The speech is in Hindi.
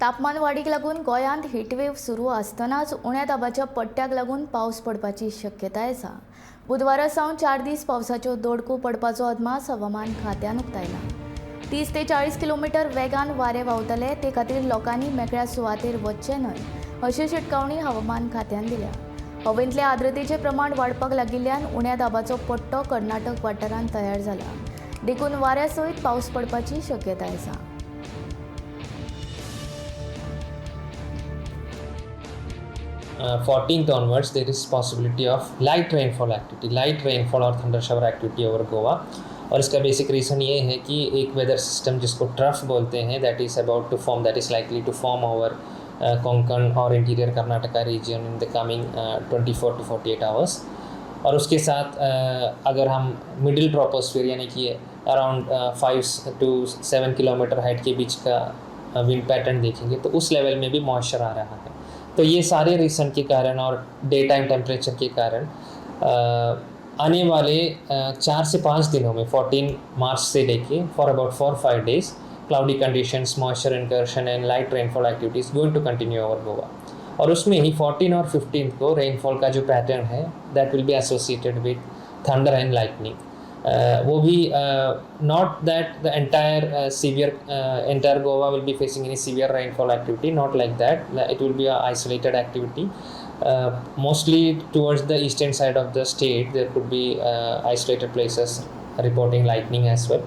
तापमान वाडीक लागून गोंयांत हीटवेव सुरू आसतनाच उण्या दाबाच्या पट्ट्याक लागून पावस पडपाची शक्यताय आसा। बुधवारा सावन 4 दीस पावसाच्यो दोडको पडपाचो अदमास हवामान खात्यान उक्तायला। 30 ते 40 किलोमीटर वेगान वारे व्हांवतले, ते खातीर लोकांनी मेकळ्या सुवातेर वचचें न्हय अशी शिटकावणी हवामान खात्यान दिल्या। हवेंतले आर्द्रतेचें प्रमाण वाडपाक लागिल्ल्यान उण्या दाबाचो पट्टो कर्नाटक वाठारांत तयार जाला, देखून वाऱ्या सयत पावस पडपाची शक्यताय आसा। 14th onwards there is possibility of light rainfall और thunder shower activity over Goa. और इसका बेसिक रीज़न ये है कि एक वेदर सिस्टम जिसको ट्रफ बोलते हैं that is about to form, that is likely to form over Konkan और interior Karnataka region in the coming 24 to 48 hours. और उसके साथ अगर हम मिडिल ट्रोपोस्फीयर यानी कि अराउंड 5 to 7 किलोमीटर हाइट के बीच का विंड पैटर्न देखेंगे तो उस लेवल में भी मॉइस्चर आ रहा है। तो ये सारे रीज़न के कारण और डे टाइम टेम्परेचर के कारण आने वाले 4 से 5 दिनों में 14 मार्च से लेके for about 4-5 days cloudy conditions, moisture incursion and light rainfall activities going to continue over Goa. और उसमें ही 14 और 15 को रेनफॉल का जो पैटर्न है that will be associated with thunder and lightning. वो भी not that the entire Goa will be facing any severe rainfall activity, not like that. It will be a isolated activity. Mostly towards the eastern side of the state there could be isolated places reporting lightning as well.